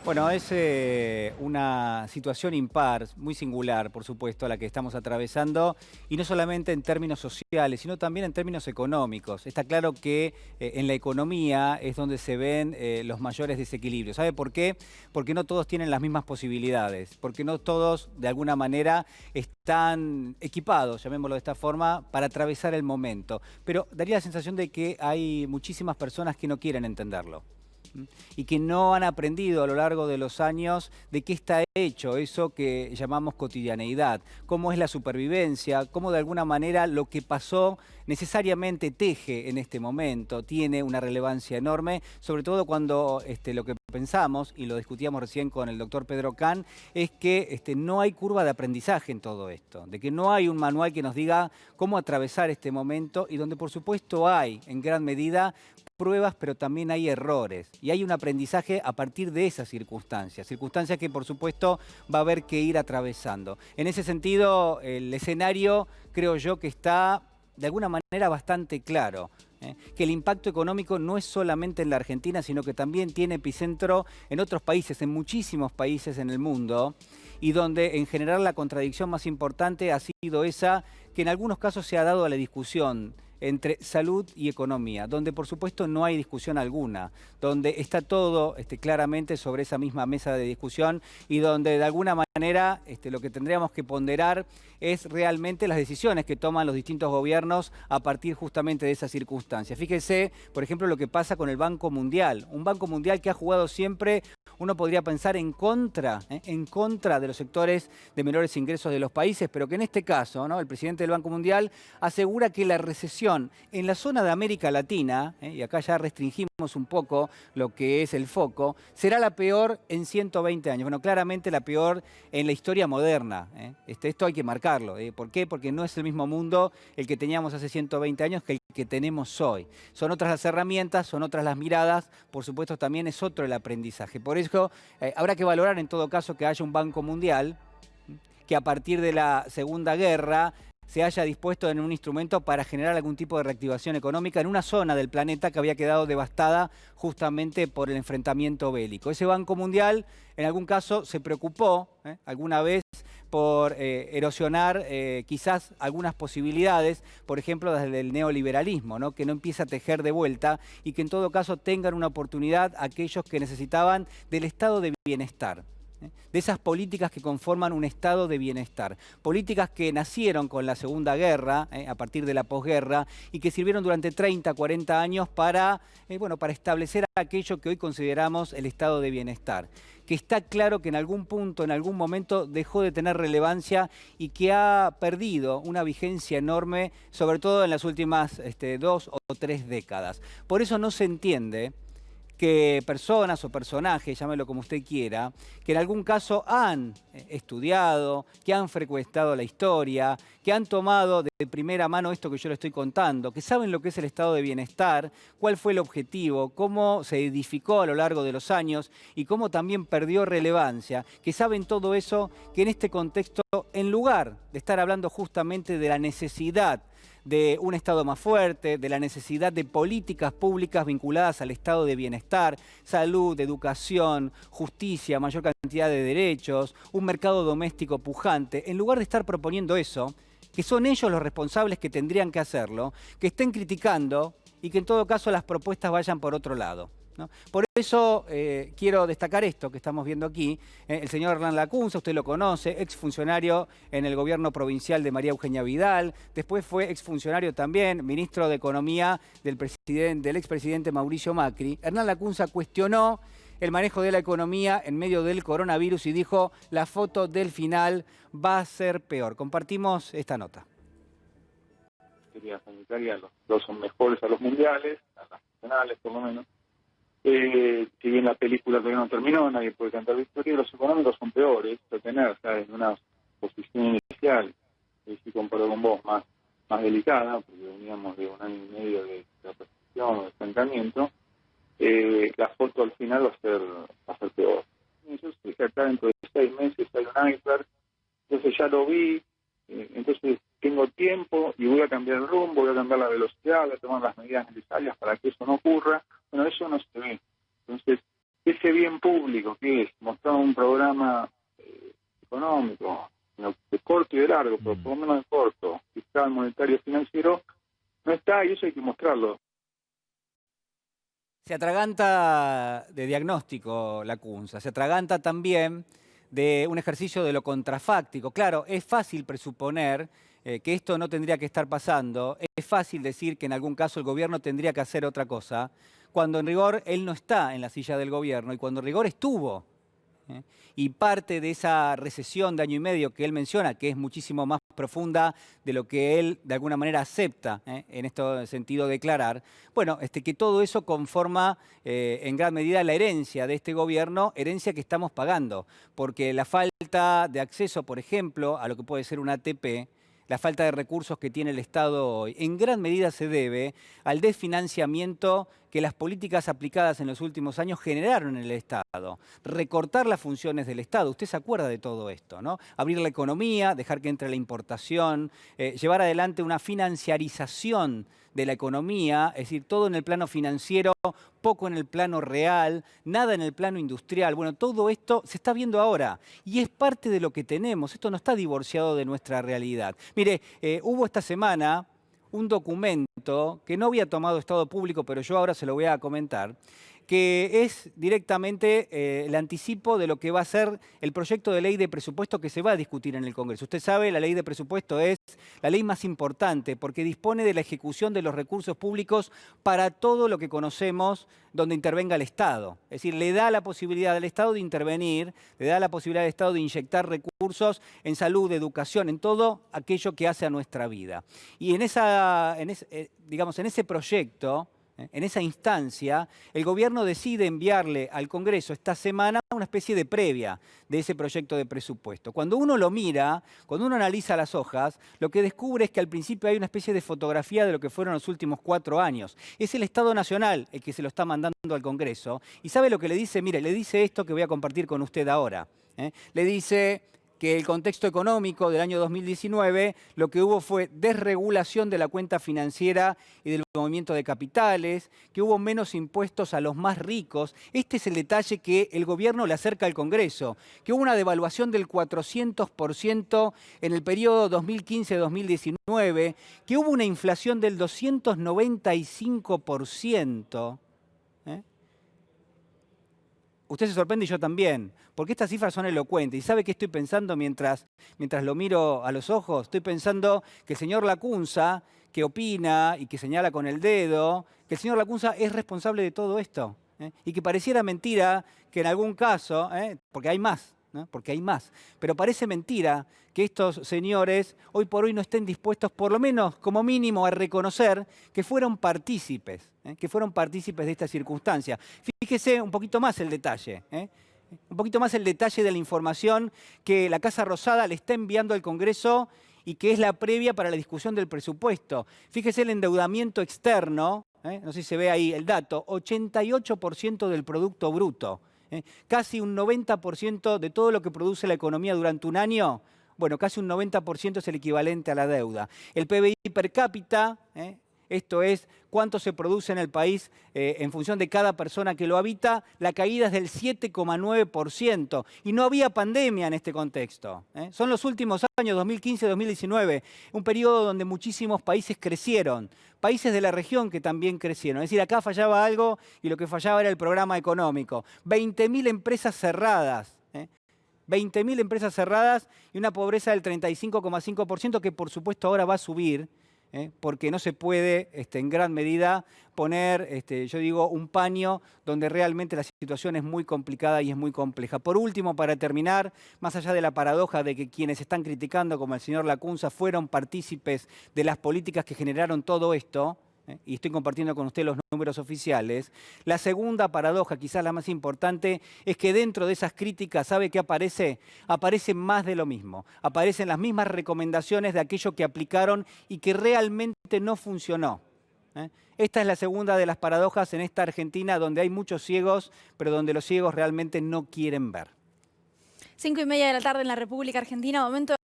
Bueno, es una situación impar, muy singular, por supuesto, la que estamos atravesando, y no solamente en términos sociales, sino también en términos económicos. Está claro que en la economía es donde se ven los mayores desequilibrios. ¿Sabe por qué? Porque no todos tienen las mismas posibilidades, porque no todos, de alguna manera, están equipados, llamémoslo de esta forma, para atravesar el momento. Pero daría la sensación de que hay muchísimas personas que no quieren entenderlo. Y que no han aprendido a lo largo de los años de qué está hecho eso que llamamos cotidianeidad, cómo es la supervivencia, cómo de alguna manera lo que pasó necesariamente teje en este momento, tiene una relevancia enorme, sobre todo cuando lo que pensamos, y lo discutíamos recién con el doctor Pedro Can, es que no hay curva de aprendizaje en todo esto, de que no hay un manual que nos diga cómo atravesar este momento y donde por supuesto hay en gran medida pruebas, pero también hay errores. Y hay un aprendizaje a partir de esas circunstancias. Circunstancias que, por supuesto, va a haber que ir atravesando. En ese sentido, el escenario, creo yo, que está de alguna manera bastante claro. Que el impacto económico no es solamente en la Argentina, sino que también tiene epicentro en otros países, en muchísimos países en el mundo, y donde en general la contradicción más importante ha sido esa que en algunos casos se ha dado a la discusión entre salud y economía, donde por supuesto no hay discusión alguna, donde está todo claramente sobre esa misma mesa de discusión y donde de alguna manera lo que tendríamos que ponderar es realmente las decisiones que toman los distintos gobiernos a partir justamente de esas circunstancias. Fíjese, por ejemplo, lo que pasa con el Banco Mundial, un Banco Mundial que ha jugado siempre, uno podría pensar en contra de los sectores de menores ingresos de los países, pero que en este caso, ¿no?, el presidente del Banco Mundial asegura que la recesión en la zona de América Latina, y acá ya restringimos un poco lo que es el foco, será la peor en 120 años. Bueno, claramente la peor en la historia moderna. Esto hay que marcarlo. ¿Por qué? Porque no es el mismo mundo el que teníamos hace 120 años que el que tenemos hoy. Son otras las herramientas, son otras las miradas, por supuesto también es otro el aprendizaje. Por eso habrá que valorar en todo caso que haya un Banco Mundial que a partir de la Segunda Guerra se haya dispuesto en un instrumento para generar algún tipo de reactivación económica en una zona del planeta que había quedado devastada justamente por el enfrentamiento bélico. Ese Banco Mundial, en algún caso, se preocupó alguna vez por erosionar quizás algunas posibilidades, por ejemplo, desde el neoliberalismo, ¿no?, que no empieza a tejer de vuelta y que en todo caso tengan una oportunidad aquellos que necesitaban del estado de bienestar. De esas políticas que conforman un estado de bienestar. Políticas que nacieron con la Segunda Guerra, a partir de la posguerra, y que sirvieron durante 30, 40 años para establecer aquello que hoy consideramos el estado de bienestar. Que está claro que en algún punto, en algún momento, dejó de tener relevancia y que ha perdido una vigencia enorme, sobre todo en las últimas 2 o 3 décadas. Por eso no se entiende que personas o personajes, llámelo como usted quiera, que en algún caso han estudiado, que han frecuentado la historia, que han tomado de primera mano esto que yo le estoy contando, que saben lo que es el estado de bienestar, cuál fue el objetivo, cómo se edificó a lo largo de los años y cómo también perdió relevancia, que saben todo eso, que en este contexto, en lugar de estar hablando justamente de la necesidad de un Estado más fuerte, de la necesidad de políticas públicas vinculadas al estado de bienestar, salud, educación, justicia, mayor cantidad de derechos, un mercado doméstico pujante. En lugar de estar proponiendo eso, que son ellos los responsables que tendrían que hacerlo, que estén criticando y que en todo caso las propuestas vayan por otro lado, ¿no? Por eso quiero destacar esto que estamos viendo aquí. El señor Hernán Lacunza, usted lo conoce, exfuncionario en el gobierno provincial de María Eugenia Vidal, después fue exfuncionario también, ministro de Economía del expresidente Mauricio Macri. Hernán Lacunza cuestionó el manejo de la economía en medio del coronavirus y dijo: la foto del final va a ser peor. Compartimos esta nota. Sanitaria, los dos son mejores a los mundiales, a las nacionales por lo menos. Si bien la película todavía no terminó, nadie puede cantar victoria, los económicos son peores, tener en una posición inicial, si comparo con vos, más delicada, porque veníamos de un año y medio de recesión o de estancamiento, la foto al final va a ser peor. Y yo sé que acá dentro de 6 meses hay un iceberg, entonces ya lo vi, entonces tengo tiempo y voy a cambiar el rumbo, voy a cambiar la velocidad, voy a tomar las medidas necesarias para que eso no ocurra. Bueno, eso no se ve. Entonces, ese bien público que es mostrar un programa económico, de corto y de largo, pero por lo menos de corto, fiscal, monetario, financiero, no está, y eso hay que mostrarlo. Se atraganta de diagnóstico la CUNSA, se atraganta también de un ejercicio de lo contrafáctico. Claro, es fácil presuponer que esto no tendría que estar pasando, es fácil decir que en algún caso el gobierno tendría que hacer otra cosa, cuando en rigor él no está en la silla del gobierno y cuando en rigor estuvo. Y parte de esa recesión de año y medio que él menciona, que es muchísimo más profunda de lo que él de alguna manera acepta, en este sentido declarar, bueno, que todo eso conforma en gran medida la herencia de este gobierno, herencia que estamos pagando, porque la falta de acceso, por ejemplo, a lo que puede ser una ATP, la falta de recursos que tiene el Estado hoy, en gran medida se debe al desfinanciamiento que las políticas aplicadas en los últimos años generaron en el Estado. Recortar las funciones del Estado, usted se acuerda de todo esto, ¿no? Abrir la economía, dejar que entre la importación, llevar adelante una financiarización de la economía, es decir, todo en el plano financiero, poco en el plano real, nada en el plano industrial. Bueno, todo esto se está viendo ahora y es parte de lo que tenemos. Esto no está divorciado de nuestra realidad. Mire, hubo esta semana un documento que no había tomado Estado Público, pero yo ahora se lo voy a comentar, que es directamente el anticipo de lo que va a ser el proyecto de ley de presupuesto que se va a discutir en el Congreso. Usted sabe, la ley de presupuesto es la ley más importante porque dispone de la ejecución de los recursos públicos para todo lo que conocemos donde intervenga el Estado. Es decir, le da la posibilidad al Estado de intervenir, le da la posibilidad al Estado de inyectar recursos en salud, educación, en todo aquello que hace a nuestra vida. Y en ese proyecto, en esa instancia, el gobierno decide enviarle al Congreso esta semana una especie de previa de ese proyecto de presupuesto. Cuando uno lo mira, cuando uno analiza las hojas, lo que descubre es que al principio hay una especie de fotografía de lo que fueron los últimos 4 años. Es el Estado Nacional el que se lo está mandando al Congreso. ¿Y sabe lo que le dice? Mire, le dice esto que voy a compartir con usted ahora. Le dice que el contexto económico del año 2019 lo que hubo fue desregulación de la cuenta financiera y del movimiento de capitales, que hubo menos impuestos a los más ricos. Este es el detalle que el gobierno le acerca al Congreso, que hubo una devaluación del 400% en el periodo 2015-2019, que hubo una inflación del 295%. Usted se sorprende y yo también, porque estas cifras son elocuentes. ¿Y sabe qué estoy pensando mientras lo miro a los ojos? Estoy pensando que el señor Lacunza, que opina y que señala con el dedo, que el señor Lacunza es responsable de todo esto. Y que pareciera mentira que en algún caso, porque hay más, ¿no? Porque hay más, pero parece mentira que estos señores hoy por hoy no estén dispuestos, por lo menos como mínimo, a reconocer que fueron partícipes de esta circunstancia. Fíjese un poquito más el detalle, un poquito más el detalle de la información que la Casa Rosada le está enviando al Congreso y que es la previa para la discusión del presupuesto. Fíjese el endeudamiento externo, no sé si se ve ahí el dato, 88% del Producto Bruto. Casi un 90% de todo lo que produce la economía durante un año, bueno, casi un 90% es el equivalente a la deuda. El PBI per cápita, esto es cuánto se produce en el país en función de cada persona que lo habita, la caída es del 7,9%. Y no había pandemia en este contexto. Son los últimos años, 2015-2019, un periodo donde muchísimos países crecieron. Países de la región que también crecieron. Es decir, acá fallaba algo y lo que fallaba era el programa económico. 20.000 empresas cerradas. 20.000 empresas cerradas y una pobreza del 35,5% que por supuesto ahora va a subir. Porque no se puede en gran medida poner, yo digo, un paño donde realmente la situación es muy complicada y es muy compleja. Por último, para terminar, más allá de la paradoja de que quienes están criticando, como el señor Lacunza, fueron partícipes de las políticas que generaron todo esto, y estoy compartiendo con usted los números oficiales, la segunda paradoja, quizás la más importante, es que dentro de esas críticas, ¿sabe qué aparece? Aparece más de lo mismo. Aparecen las mismas recomendaciones de aquello que aplicaron y que realmente no funcionó. Esta es la segunda de las paradojas en esta Argentina donde hay muchos ciegos, pero donde los ciegos realmente no quieren ver. 5:30 de la tarde en la República Argentina, momento